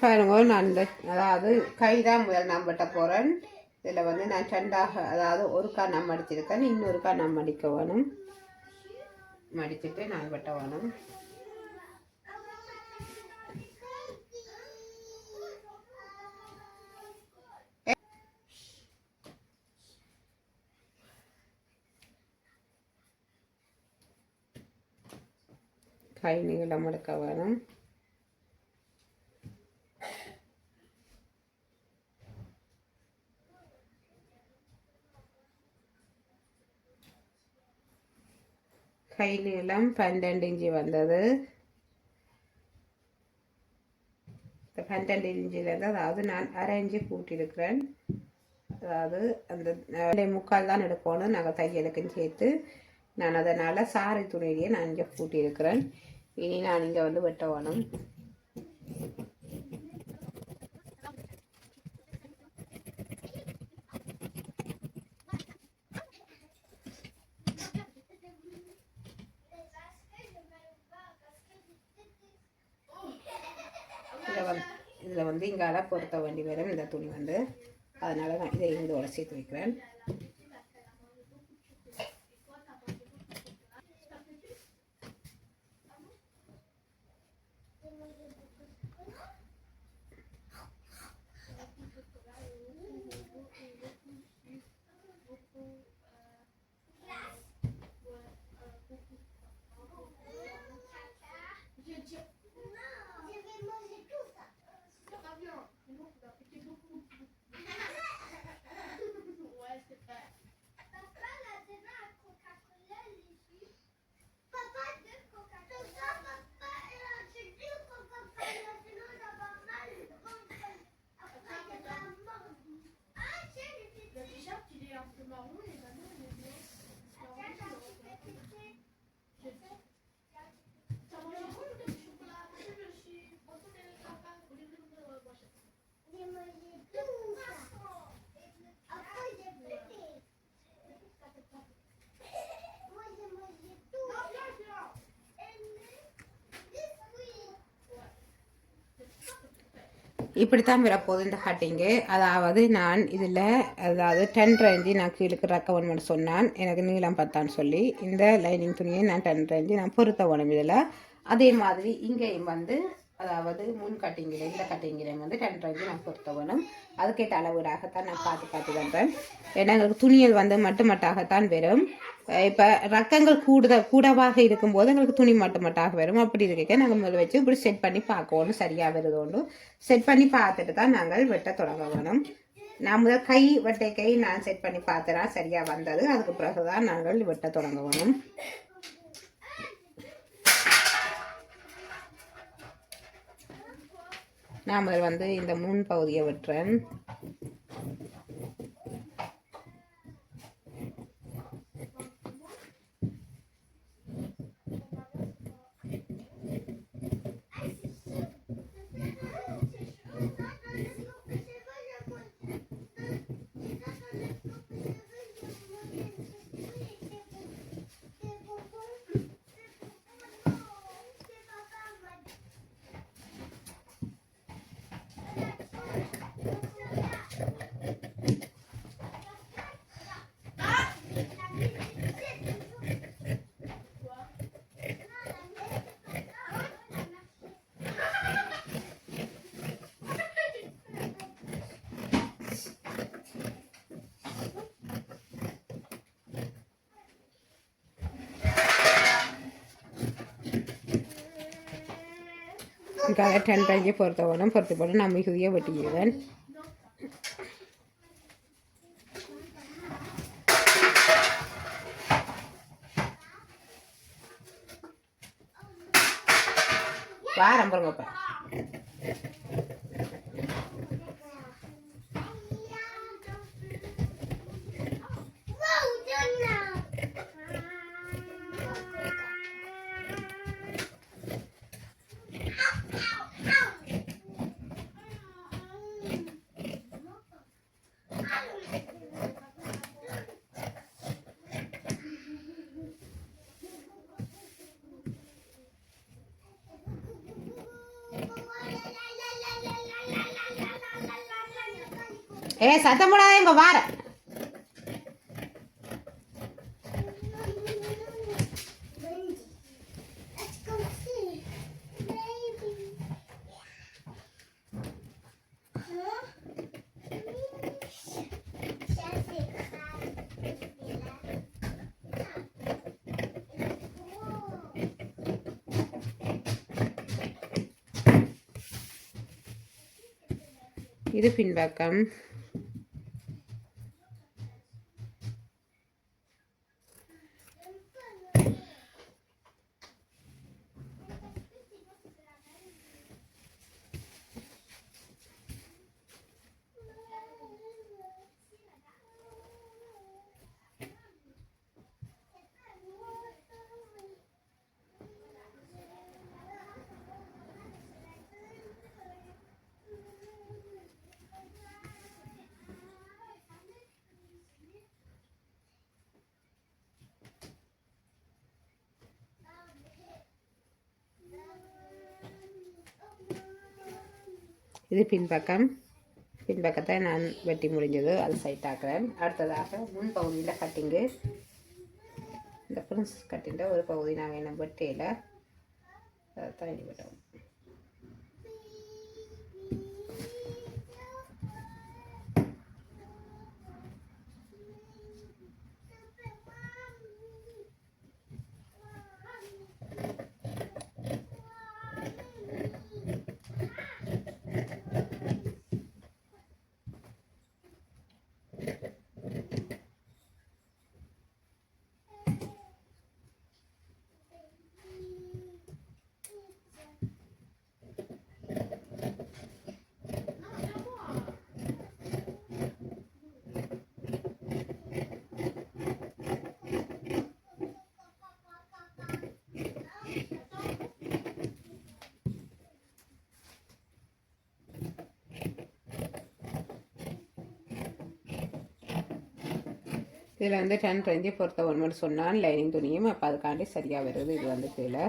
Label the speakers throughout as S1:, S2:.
S1: பாருங்க நான் இந்த அதாவது கைதான் முதல் நான் வெட்ட போகிறேன். இதில் வந்து நான் ரெண்டாக அதாவது ஒருக்கா நான் மடிச்சிருக்கேன், இன்னொருக்கா நான் மடிக்க வேணும். மடிச்சுட்டு நான் வெட்ட வேணும். கை நீளம் எடுக்க வேணும். கை நீளம் 12 இன்ச்சு வந்தது. 12 இன்ச்சிலேருந்து அதாவது நான் அரை இன்ச்சு கூட்டியிருக்கிறேன். அதாவது அந்த 2.25 தான் எடுக்கணும் நாங்கள் தையலுக்குன்னு சேர்த்து. நான் அதனால் சாரி துணியிலேயே நான் இங்கே கூட்டியிருக்கிறேன். இனி நான் இங்கே வந்து வெட்ட வேணும். இதில் வந்து இங்கால பொருத்த வேண்டி வரும் இந்த துணி வந்து. அதனால் நான் இதை இதோட சேர்த்து வைக்கிறேன். இப்படித்தான் வரப்போகுது இந்த கட்டிங்கு. அதாவது நான் இதில் அதாவது 10 இன்ச்சு நான் கீழுக்கு ரெக்கமெண்ட் சொன்னான், எனக்கு நீளம் 10 சொல்லி இந்த லைனிங் துணியை நான் 10 இன்ச்சு நான் பொருத்த வேணும் இதில். அதே மாதிரி இங்கேயும் வந்து அதாவது முன் கட்டிங்கில் இந்த கட்டிங்கிலையும் வந்து 10 இன்ச்சு நான் பொருத்த வேணும். அதுக்கேற்ற அளவீடாகத்தான் நான் பார்த்து பண்ணுறேன். ஏன்னா எங்களுக்கு துணியல் வந்து மட்டுமட்டாகத்தான் வரும். இப்போ ரக்கங்கள் கூடவாக இருக்கும்போது எங்களுக்கு துணி மட்டுமட்டாக வரும். அப்படி இருக்க நாங்கள் முதல்ல வச்சு இப்படி செட் பண்ணி பார்க்கணும் சரியாக வருதோன்னு செட் பண்ணி பார்த்துட்டு தான் நாங்கள் வெட்ட தொடங்க வேணும். நான் முதல் வெட்டை நான் செட் பண்ணி பார்த்துறேன் சரியாக வந்தது. அதுக்கு பிறகு தான் நாங்கள் வெட்ட தொடங்க வேணும். நான் முதல் வந்து இந்த முன் பகுதியை வெட்டுறேன். அதுக்காக 10 இன்ச்சு பொறுத்த வேணும். பொறுத்து போட்டு நான் மிகுதியாக வெட்டிடுவேன். வாரம் பாருங்கப்பா. ஏ சத்தம் போடாத இங்க வார. இது பின்பக்கம். இது பின்பக்கம். பின்பக்கத்தை நான் வெட்டி முடிஞ்சது, அது சைட் ஆக்குறேன். அடுத்ததாக முன் பகுதியில் கட்டிங்கு. இந்த பிரின்சஸ் கட்டின்ற ஒரு பகுதி நாங்கள் என்ன வெட்டையில் தண்ணி விட்டோம். இதில் வந்து 10 ரேஞ்சு பொறுத்த ஒன்று சொன்னால் லைனிங் துணியும் அப்போ அதுக்காண்டி சரியாக வருது. இது வந்து கீழே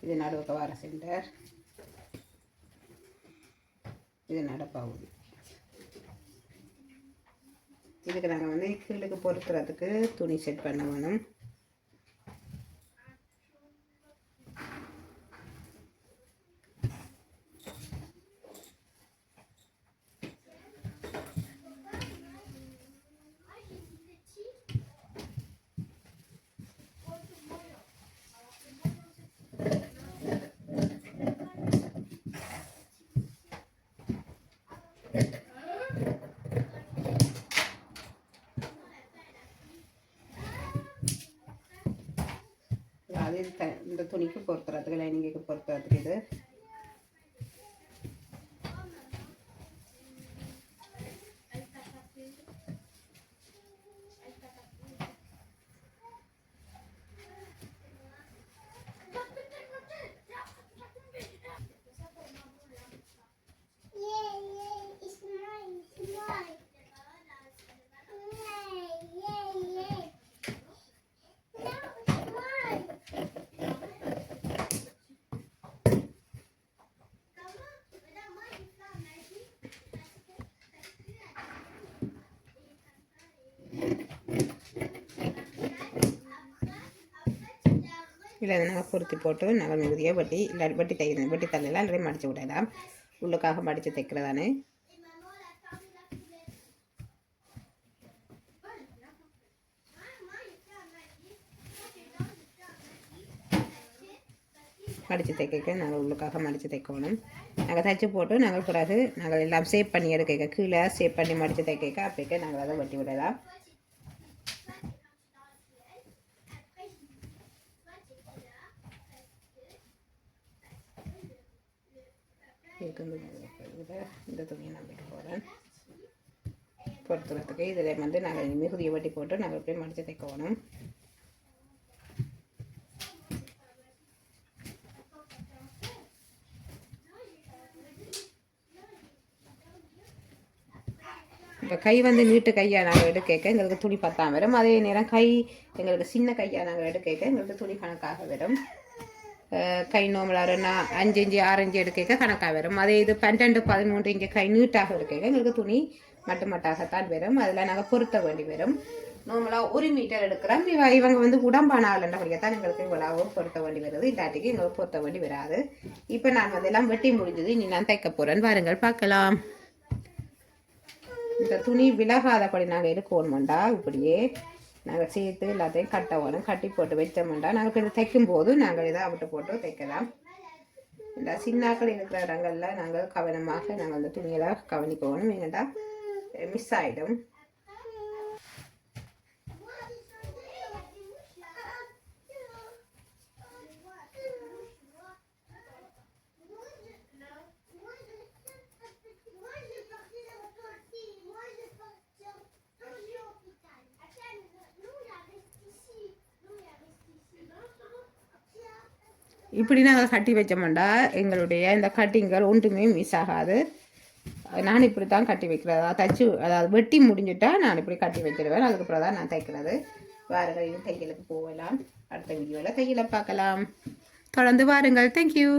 S1: இது நடுவுக்கு வர சென்டர், இது நடப்பகுதி. இதுக்கு நாங்கள் வந்து கீழுக்கு பொறுத்துறதுக்கு துணி செட் பண்ண வேணும். அது இந்த துணிக்கு பொறுத்துறதுக்கு, லைனிங்குக்கு பொறுத்துறதுக்கு இது இல்லை நாங்கள் பொருத்தி போட்டு நாங்கள் மிகுதியாக வட்டி இல்லாட்டி வட்டி தைக்கிறேன். வட்டி தள்ளலாம் இல்லாட்டி மடித்து விடலாம். உள்ளுக்காக மடித்து தைக்கிறதானே. மடித்து தைக்க நாங்கள் உள்ளுக்காக மடித்து தைக்கணும். நாங்கள் தைச்சி போட்டு நாங்கள் பிறகு நாங்கள் எல்லாம் சேவ் பண்ணி எடுக்க, கீழே சேவ் பண்ணி மடித்து தைக்க அப்போக்கே நாங்கள் அதை வட்டி விடலாம். இதுக்கு இதில் இந்த துணியை நான் போட்டு போகிறேன் பொறுத்துறதுக்கு. இதில் வந்து நாங்கள் மிகுதியை வெட்டி போட்டு நாங்கள் இப்படியே மடித்து தைக்கணும். இப்போ கை வந்து நீட்டு கையாக நாங்கள் எடுக்க எங்களுக்கு துணி பத்தாம் வரும். அதே நேரம் கை எங்களுக்கு சின்ன கையாக நாங்கள் எடுக்க எங்களுக்கு துணி கணக்காக வரும். கை நோம்பலாருன்னா 5 இன்ச்சு 6 இன்ச்சு எடுக்க கணக்காக வரும். அதே இது 12 13 இன்ச்சு கை நீட்டாக எடுக்க எங்களுக்கு துணி மட்டாகத்தான் வரும். அதில் நாங்கள் பொருத்த வேண்டி வரும். நார்மலாக 1 மீட்டர் எடுக்கிறோம். இவங்க வந்து உடம்பான ஆளுன்றபடியாத்தான் எங்களுக்கு இவ்வளவு பொருத்த வேண்டி வருது. இல்லாட்டிக்கு எங்களுக்கு பொருத்த வேண்டி வராது. இப்போ நான் வந்து எல்லாம் வெட்டி முடிஞ்சது. இனி நான் தைக்க போகிறேன். வாருங்கள் பார்க்கலாம். இந்த துணி விலகாதபடி நாங்கள் எடுக்கணுமெண்டா இப்படியே நாங்கள் சேர்த்து எல்லாத்தையும் கட்டணும். கட்டி போட்டு வச்சோம்டா நாங்கள் இப்போ தைக்கும் போது நாங்கள் இதை விட்டு போட்டு தைக்கலாம். இந்த சின்னாக்கள் இருக்கிற இடங்களில் நாங்கள் கவனமாக நாங்கள் அந்த துணியை கவனிக்கணும். ஏன்னாடா மிஸ் ஆகிடும். இப்படி நாங்கள் கட்டி வச்சோம்டா எங்களுடைய இந்த கட்டிங்கள் ஒன்றுமே மிஸ் ஆகாது. நான் இப்படி தான் கட்டி வைக்கிறதா தைச்சு, அதாவது வெட்டி முடிஞ்சுட்டா நான் இப்படி கட்டி வச்சிருவேன். அதுக்கப்புறம் தான் நான் தைக்கிறது. வாருங்கள் தையலுக்கு போகலாம். அடுத்த வீடியோவில் தையலை பார்க்கலாம். தொடர்ந்து வாருங்கள். தேங்க்யூ.